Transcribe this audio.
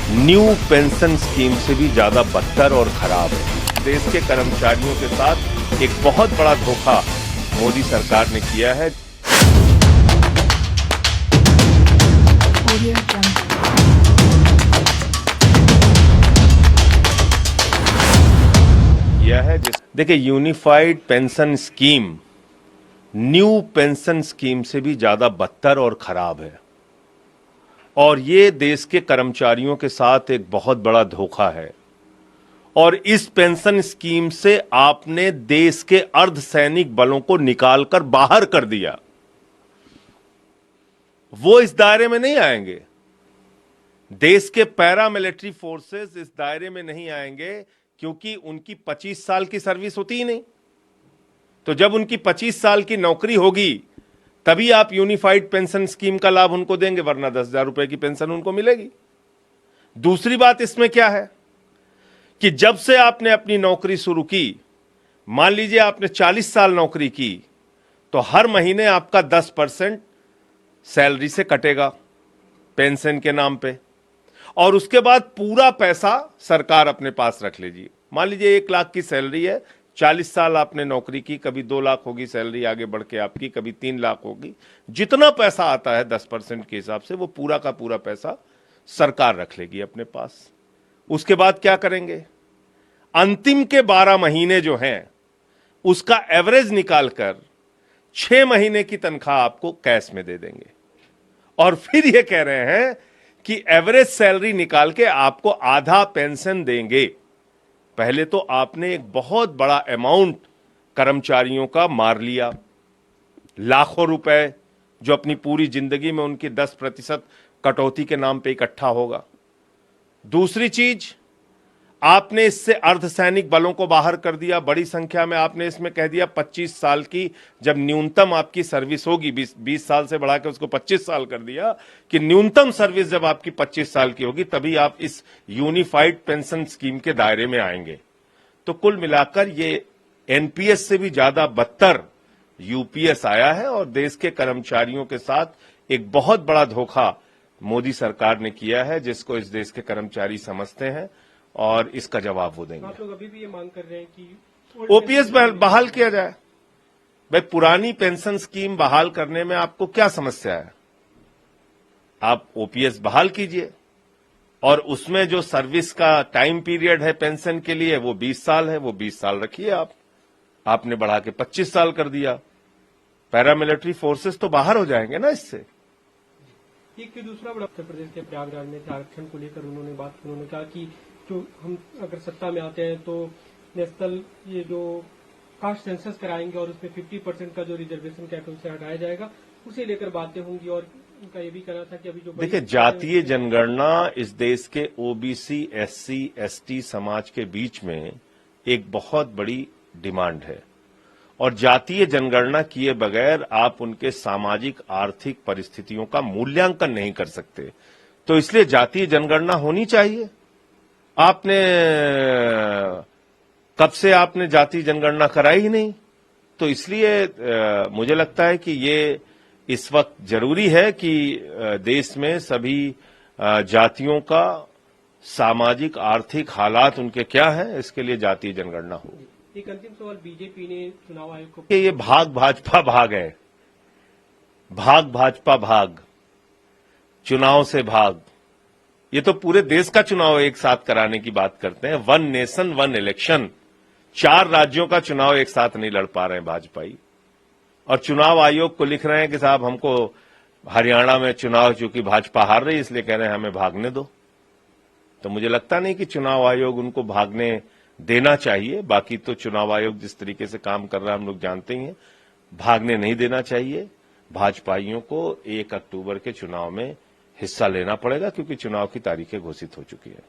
New pension scheme से भी ज्यादा बदतर और खराब है। देश के कर्मचारियों के साथ एक बहुत बड़ा धोखा मोदी सरकार ने किया है। देखिए, unified pension scheme new pension scheme से भी ज्यादा बदतर और खराब है और ये देश के कर्मचारियों के साथ एक बहुत बड़ा धोखा है। और इस पेंशन स्कीम से आपने देश के अर्धसैनिक बलों को निकालकर बाहर कर दिया। वो इस दायरे में नहीं आएंगे। देश के पैरामिलिट्री फोर्सेस इस दायरे में नहीं आएंगे क्योंकि उनकी 25 साल की सर्विस होती ही नहीं। तो जब उनकी 25 साल की नौकरी होगी तभी आप यूनिफाइड पेंशन स्कीम का लाभ उनको देंगे, वरना 10,000 रुपए की पेंशन उनको मिलेगी। दूसरी बात इसमें क्या है कि जब से आपने अपनी नौकरी शुरू की, मान लीजिए आपने 40 साल नौकरी की, तो हर महीने आपका 10% सैलरी से कटेगा पेंशन के नाम पे, और उसके बाद पूरा पैसा सरकार अपने पास रख लीजिए। मान लीजिए 1 लाख की सैलरी है, 40 साल आपने नौकरी की, कभी 2 लाख होगी सैलरी आगे बढ़ के आपकी, कभी 3 लाख होगी। जितना पैसा आता है 10% के हिसाब से वो पूरा का पूरा पैसा सरकार रख लेगी अपने पास। उसके बाद क्या करेंगे? अंतिम के 12 महीने जो हैं उसका एवरेज निकालकर 6 महीने की तनख्वाह आपको कैश में दे देंगे और फिर ये कह रहे हैं कि एवरेज सैलरी निकाल के आपको आधा पेंशन देंगे। पहले तो आपने एक बहुत बड़ा अमाउंट कर्मचारियों का मार लिया, लाखों रुपए जो अपनी पूरी जिंदगी में उनकी 10% कटौती के नाम पे इकट्ठा होगा। दूसरी चीज, आपने इससे अर्धसैनिक बलों को बाहर कर दिया बड़ी संख्या में। आपने इसमें कह दिया 25 साल की जब न्यूनतम आपकी सर्विस होगी, 20 साल से बढ़ा के उसको 25 साल कर दिया कि न्यूनतम सर्विस जब आपकी 25 साल की होगी तभी आप इस यूनिफाइड पेंशन स्कीम के दायरे में आएंगे। तो कुल मिलाकर ये एनपीएस से भी ज्यादा बदतर यूपीएस आया है और देश के कर्मचारियों के साथ एक बहुत बड़ा धोखा मोदी सरकार ने किया है, जिसको इस देश के कर्मचारी समझते हैं और इसका जवाब वो देंगे। आप लोग अभी भी ये मांग कर रहे हैं कि ओपीएस बहाल किया जाए। भाई, पुरानी पेंशन स्कीम बहाल करने में आपको क्या समस्या है? आप ओपीएस बहाल कीजिए और उसमें जो सर्विस का टाइम पीरियड है पेंशन के लिए वो 20 साल है, वो 20 साल रखिए। आपने बढ़ा के 25 साल कर दिया। पैरामिलिट्री फोर्सेस तो बाहर हो जाएंगे ना इससे। एक दूसरा बड़ा उत्तर प्रदेश के प्रयागराज में आरक्षण को लेकर उन्होंने कहा कि जो हम अगर सत्ता में आते हैं तो नेशनल ये जो कास्ट सेंसस कराएंगे और उसमें 50% का जो रिजर्वेशन कैप उसे हटाया जाएगा, उसे लेकर बातें होंगी। और उनका ये भी कहना था कि अभी जो देखिए, जातीय जनगणना इस देश के ओबीसी, एससी, एसटी समाज के बीच में एक बहुत बड़ी डिमांड है और जातीय जनगणना किए बगैर आप उनके सामाजिक आर्थिक परिस्थितियों का मूल्यांकन नहीं कर सकते। तो इसलिए जातीय जनगणना होनी चाहिए। आपने कब से आपने जाति जनगणना कराई ही नहीं, तो इसलिए मुझे लगता है कि ये इस वक्त जरूरी है कि देश में सभी जातियों का सामाजिक आर्थिक हालात उनके क्या है, इसके लिए जातीय जनगणना हो। एक अंतिम सवाल, बीजेपी ने चुनाव आयोग को ये भाग भाजपा भाग है, भाग भाजपा भाग, चुनाव से भाग। ये तो पूरे देश का चुनाव एक साथ कराने की बात करते हैं। 1 नेशन 1 इलेक्शन। 4 राज्यों का चुनाव एक साथ नहीं लड़ पा रहे हैं भाजपाई, और चुनाव आयोग को लिख रहे हैं कि साहब हमको हरियाणा में चुनाव चूंकि भाजपा हार रही इसलिए कह रहे हैं हमें भागने दो। तो मुझे लगता नहीं कि चुनाव आयोग उनको भागने देना चाहिए। बाकी तो चुनाव आयोग जिस तरीके से काम कर रहा है हम लोग जानते ही हैं। भागने नहीं देना चाहिए। भाजपाइयों को 1 अक्टूबर के चुनाव में हिस्सा लेना पड़ेगा क्योंकि चुनाव की तारीखें घोषित हो चुकी है।